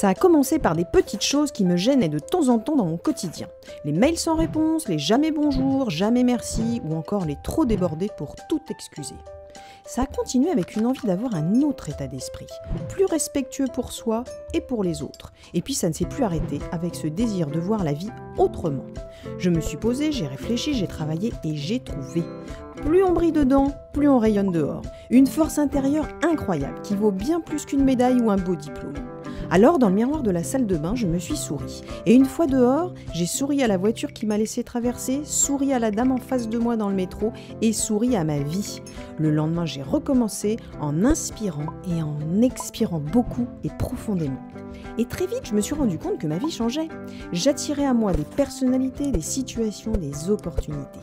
Ça a commencé par des petites choses qui me gênaient de temps en temps dans mon quotidien. Les mails sans réponse, les jamais bonjour, jamais merci ou encore les trop débordés pour tout excuser. Ça a continué avec une envie d'avoir un autre état d'esprit, plus respectueux pour soi et pour les autres. Et puis ça ne s'est plus arrêté avec ce désir de voir la vie autrement. Je me suis posée, j'ai réfléchi, j'ai travaillé et j'ai trouvé. Plus on brille dedans, plus on rayonne dehors. Une force intérieure incroyable qui vaut bien plus qu'une médaille ou un beau diplôme. Alors, dans le miroir de la salle de bain, je me suis souri. Et une fois dehors, j'ai souri à la voiture qui m'a laissé traverser, souri à la dame en face de moi dans le métro et souri à ma vie. Le lendemain, j'ai recommencé en inspirant et en expirant beaucoup et profondément. Et très vite, je me suis rendu compte que ma vie changeait. J'attirais à moi des personnalités, des situations, des opportunités.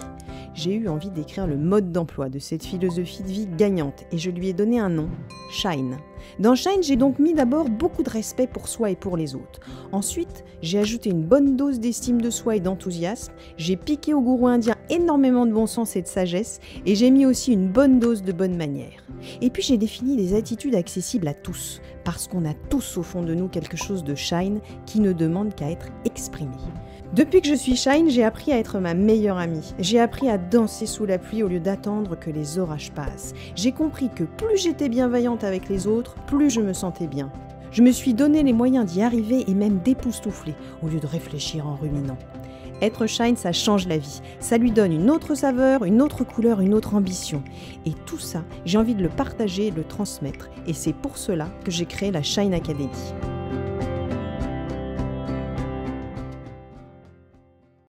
J'ai eu envie d'écrire le mode d'emploi de cette philosophie de vie gagnante et je lui ai donné un nom, Shine. Dans Shine, j'ai donc mis d'abord beaucoup de respect pour soi et pour les autres. Ensuite, j'ai ajouté une bonne dose d'estime de soi et d'enthousiasme. J'ai piqué au gourou indien énormément de bon sens et de sagesse et j'ai mis aussi une bonne dose de bonne manière. Et puis j'ai défini des attitudes accessibles à tous parce qu'on a tous au fond de nous quelque chose de Shine qui ne demande qu'à être exprimé. Depuis que je suis Shine, j'ai appris à être ma meilleure amie. J'ai appris à danser sous la pluie au lieu d'attendre que les orages passent. J'ai compris que plus j'étais bienveillante avec les autres, plus je me sentais bien. Je me suis donné les moyens d'y arriver et même d'époustoufler, au lieu de réfléchir en ruminant. Être Shine, ça change la vie. Ça lui donne une autre saveur, une autre couleur, une autre ambition. Et tout ça, j'ai envie de le partager et de le transmettre. Et c'est pour cela que j'ai créé la Shine Academy.